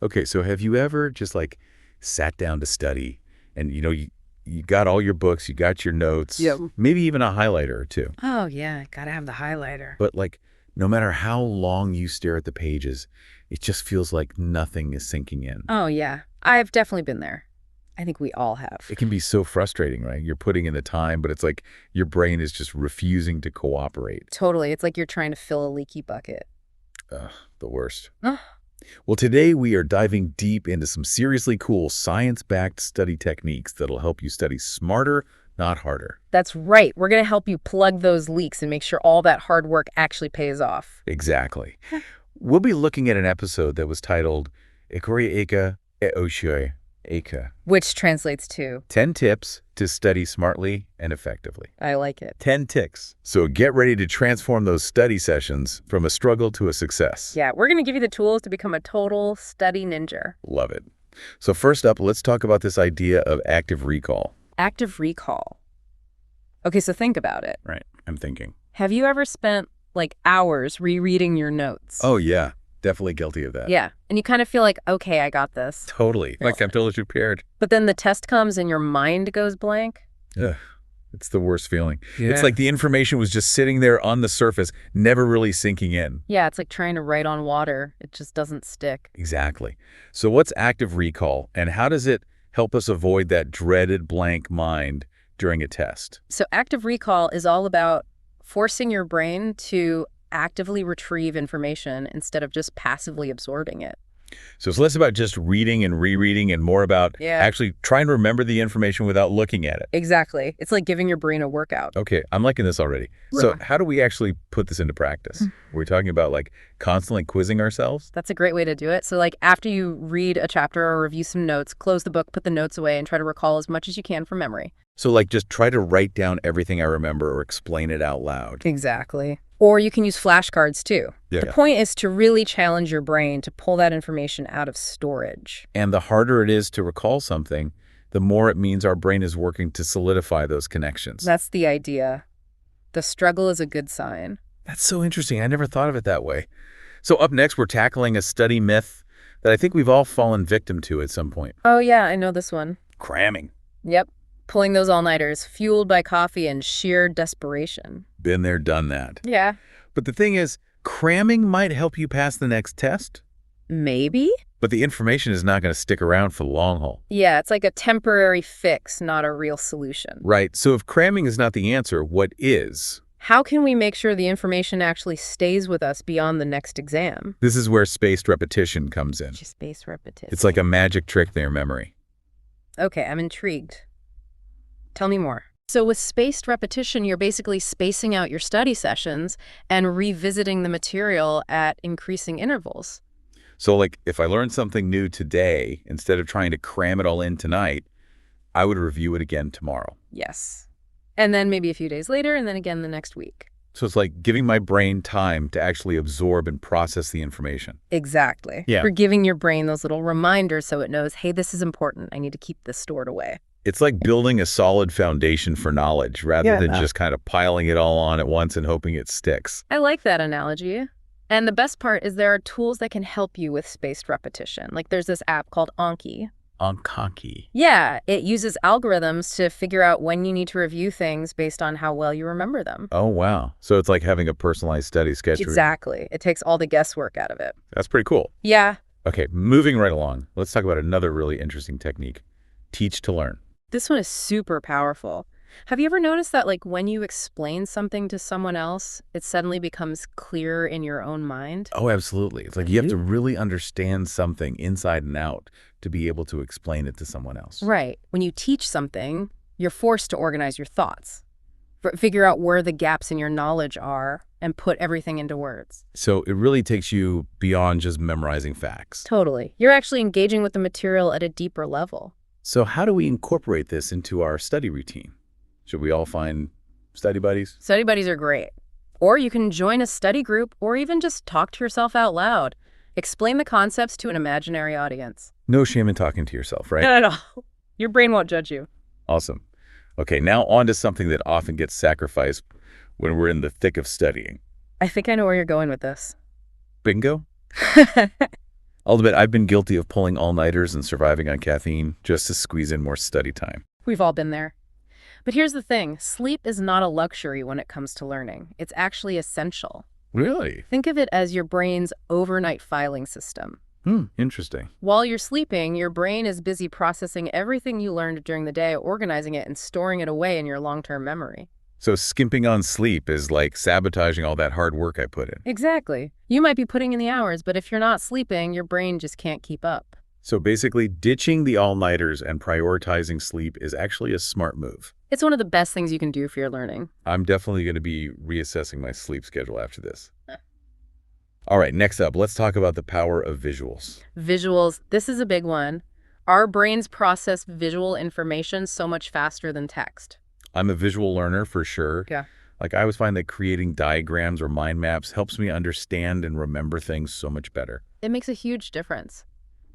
Okay, so have you ever just like sat down to study and you got all your books, you got your notes, Yep. maybe even a highlighter or two. Oh, yeah, gotta have the highlighter. But like no matter how long you stare at the pages, it just feels like nothing is sinking in. Oh, yeah, I've definitely been there. I think we all have. It can be so frustrating, right? You're putting in the time, but it's like your brain is just refusing to cooperate. Totally. It's like you're trying to fill a leaky bucket. Ugh, the worst. Ugh. Well, today we are diving deep into some seriously cool science-backed study techniques that'll help you study smarter, not harder. That's right. We're going to help you plug those leaks and make sure all that hard work actually pays off. Exactly. We'll be looking at an episode that was titled Ikori Eka e Oshie Eka. Which translates to, 10 tips to study smartly and effectively. I like it. 10 ticks. So get ready to transform those study sessions from a struggle to a success. Yeah, we're going to give you the tools to become a total study ninja. Love it. So first up, let's talk about this idea of active recall. Active recall. Okay, so think about it. Right. I'm thinking. Have you ever spent like hours rereading your notes? Oh, yeah. Definitely guilty of that. Yeah, and you kind of feel like, okay, I got this. Totally. Like I'm totally prepared. But then the test comes and your mind goes blank. Ugh. It's the worst feeling. Yeah. It's like the information was just sitting there on the surface, never really sinking in. Yeah, it's like trying to write on water. It just doesn't stick. Exactly. So what's active recall, and how does it help us avoid that dreaded blank mind during a test? So active recall is all about forcing your brain to actively retrieve information instead of just passively absorbing it. So it's less about just reading and rereading and more about actually trying to remember the information without looking at it. Exactly. It's like giving your brain a workout. Okay, I'm liking this already. So how do we actually put this into practice? We're talking about like constantly quizzing ourselves? That's a great way to do it. So like after you read a chapter or review some notes, close the book, put the notes away, and try to recall as much as you can from memory. So like just try to write down everything I remember or explain it out loud. Exactly. Or you can use flashcards too. Yeah. The point is to really challenge your brain to pull that information out of storage. And the harder it is to recall something, the more it means our brain is working to solidify those connections. That's the idea. The struggle is a good sign. That's so interesting. I never thought of it that way. So up next, we're tackling a study myth that I think we've all fallen victim to at some point. Oh yeah, I know this one. Cramming. Yep. Pulling those all-nighters, fueled by coffee and sheer desperation. Been there, done that. Yeah. But the thing is, cramming might help you pass the next test, Maybe? but the information is not going to stick around for the long haul. Yeah, it's like a temporary fix, not a real solution. Right. So if cramming is not the answer, what is? How can we make sure the information actually stays with us beyond the next exam? This is where spaced repetition comes in. Just spaced repetition. It's like a magic trick to your memory. Okay, I'm intrigued. Tell me more. So with spaced repetition, you're basically spacing out your study sessions and revisiting the material at increasing intervals. So like if I learned something new today, instead of trying to cram it all in tonight, I would review it again tomorrow. Yes. And then maybe a few days later, and then again the next week. So it's like giving my brain time to actually absorb and process the information. Exactly. Yeah. You're giving your brain those little reminders so it knows, hey, this is important. I need to keep this stored away. It's like building a solid foundation for knowledge rather than just kind of piling it all on at once and hoping it sticks. I like that analogy. And the best part is there are tools that can help you with spaced repetition. Like there's this app called Anki. Anki. Yeah, it uses algorithms to figure out when you need to review things based on how well you remember them. Oh, wow. So it's like having a personalized study schedule. Exactly. It takes all the guesswork out of it. That's pretty cool. Yeah. Okay, moving right along. Let's talk about another really interesting technique. Teach to learn. This one is super powerful. Have you ever noticed that like when you explain something to someone else, it suddenly becomes clearer in your own mind? Oh, absolutely. It's like you have to really understand something inside and out to be able to explain it to someone else. Right. When you teach something, you're forced to organize your thoughts, figure out where the gaps in your knowledge are, and put everything into words. So it really takes you beyond just memorizing facts. Totally. You're actually engaging with the material at a deeper level. So how do we incorporate this into our study routine? Should we all find study buddies? Study buddies are great. Or you can join a study group or even just talk to yourself out loud. Explain the concepts to an imaginary audience. No shame in talking to yourself, right? Not at all. Your brain won't judge you. Awesome. Okay, now on to something that often gets sacrificed when we're in the thick of studying. I think I know where you're going with this. Bingo? I'll admit I've been guilty of pulling all-nighters and surviving on caffeine just to squeeze in more study time. We've all been there. But here's the thing, sleep is not a luxury when it comes to learning. It's actually essential. Really? Think of it as your brain's overnight filing system. Interesting. While you're sleeping, your brain is busy processing everything you learned during the day, organizing it, and storing it away in your long-term memory. So skimping on sleep is like sabotaging all that hard work I put in. Exactly. You might be putting in the hours, but if you're not sleeping, your brain just can't keep up. So basically, ditching the all-nighters and prioritizing sleep is actually a smart move. It's one of the best things you can do for your learning. I'm definitely going to be reassessing my sleep schedule after this. All right, next up, let's talk about the power of visuals. Visuals, this is a big one. Our brains process visual information so much faster than text. I'm a visual learner for sure. Yeah. Like I always find that creating diagrams or mind maps helps me understand and remember things so much better. It makes a huge difference.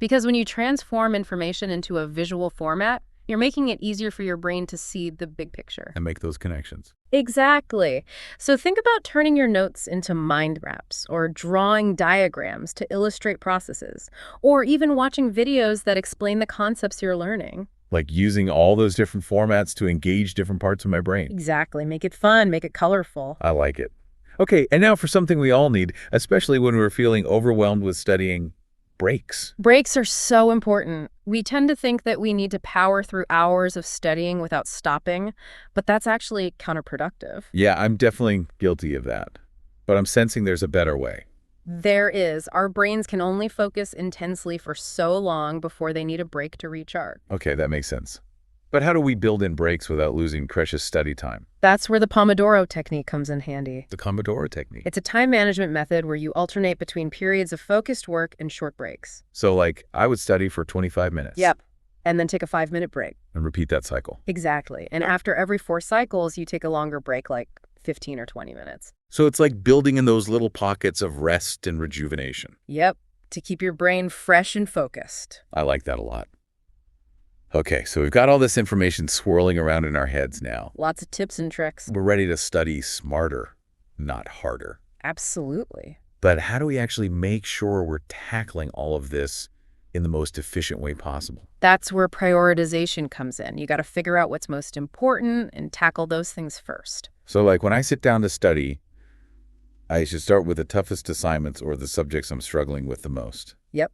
Because when you transform information into a visual format, you're making it easier for your brain to see the big picture. And make those connections. Exactly. So think about turning your notes into mind maps or drawing diagrams to illustrate processes, or even watching videos that explain the concepts you're learning. Like using all those different formats to engage different parts of my brain. Exactly. Make it fun, make it colorful. I like it. Okay, and now for something we all need, especially when we're feeling overwhelmed with studying, breaks. Breaks are so important. We tend to think that we need to power through hours of studying without stopping, but that's actually counterproductive. Yeah, I'm definitely guilty of that. But I'm sensing there's a better way. There is. Our brains can only focus intensely for so long before they need a break to recharge. Okay, that makes sense. But how do we build in breaks without losing precious study time? That's where the Pomodoro technique comes in handy. The Pomodoro technique. It's a time management method where you alternate between periods of focused work and short breaks. So like, I would study for 25 minutes. Yep. And then take a 5-minute break. And repeat that cycle. Exactly. And after every 4 cycles, you take a longer break, like 15 or 20 minutes. So it's like building in those little pockets of rest and rejuvenation. Yep. To keep your brain fresh and focused. I like that a lot. Okay, so we've got all this information swirling around in our heads now. Lots of tips and tricks. We're ready to study smarter, not harder. Absolutely. But how do we actually make sure we're tackling all of this in the most efficient way possible? That's where prioritization comes in. You got to figure out what's most important and tackle those things first. So like when I sit down to study, I should start with the toughest assignments or the subjects I'm struggling with the most. Yep.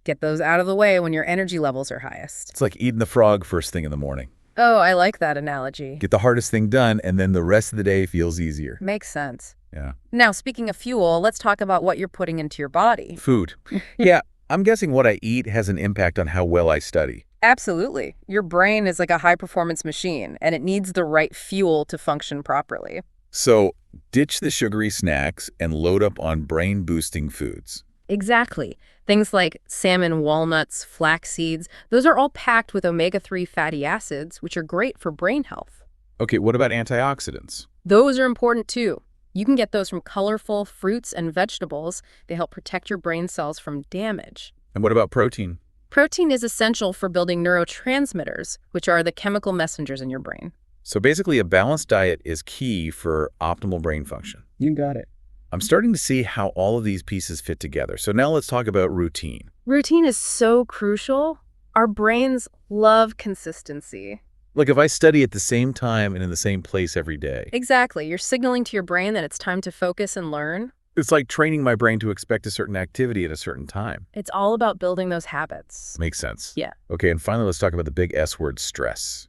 Get those out of the way when your energy levels are highest. It's like eating the frog first thing in the morning. Oh, I like that analogy. Get the hardest thing done, and then the rest of the day feels easier. Makes sense. Yeah. Now, speaking of fuel, let's talk about what you're putting into your body. Food. Yeah, I'm guessing what I eat has an impact on how well I study. Absolutely. Your brain is like a high-performance machine, and it needs the right fuel to function properly. So ditch the sugary snacks and load up on brain-boosting foods. Exactly. Things like salmon, walnuts, flax seeds, those are all packed with omega-3 fatty acids, which are great for brain health. Okay, what about antioxidants? Those are important too. You can get those from colorful fruits and vegetables. They help protect your brain cells from damage. And what about protein? Protein is essential for building neurotransmitters, which are the chemical messengers in your brain. So basically, a balanced diet is key for optimal brain function. You got it. I'm starting to see how all of these pieces fit together. So now let's talk about routine. Routine is so crucial. Our brains love consistency. Like if I study at the same time and in the same place every day. Exactly. You're signaling to your brain that it's time to focus and learn. It's like training my brain to expect a certain activity at a certain time. It's all about building those habits. Makes sense. Yeah. Okay, and finally, let's talk about the big S word, stress.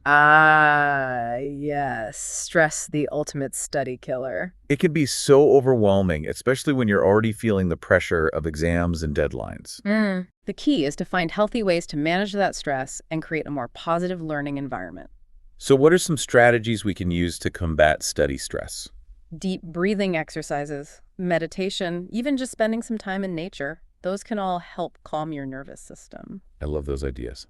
Yes. Stress, the ultimate study killer. It can be so overwhelming, especially when you're already feeling the pressure of exams and deadlines. The key is to find healthy ways to manage that stress and create a more positive learning environment. So what are some strategies we can use to combat study stress? Deep breathing exercises, meditation, even just spending some time in nature. Those can all help calm your nervous system. I love those ideas.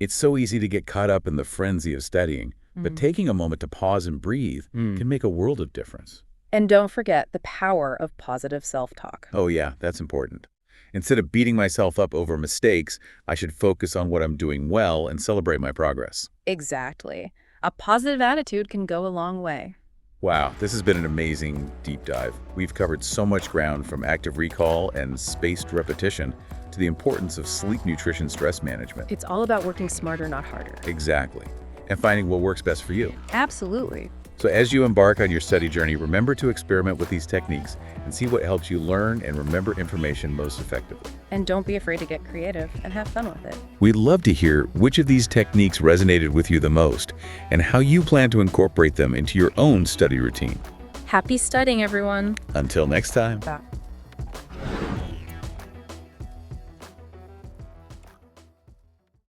It's so easy to get caught up in the frenzy of studying, but taking a moment to pause and breathe can make a world of difference. And don't forget the power of positive self-talk. Oh yeah, that's important. Instead of beating myself up over mistakes, I should focus on what I'm doing well and celebrate my progress. Exactly. A positive attitude can go a long way. Wow, this has been an amazing deep dive. We've covered so much ground from active recall and spaced repetition to the importance of sleep, nutrition, stress management. It's all about working smarter, not harder. Exactly. And finding what works best for you. Absolutely. So as you embark on your study journey, remember to experiment with these techniques and see what helps you learn and remember information most effectively. And don't be afraid to get creative and have fun with it. We'd love to hear which of these techniques resonated with you the most and how you plan to incorporate them into your own study routine. Happy studying, everyone. Until next time. Bye.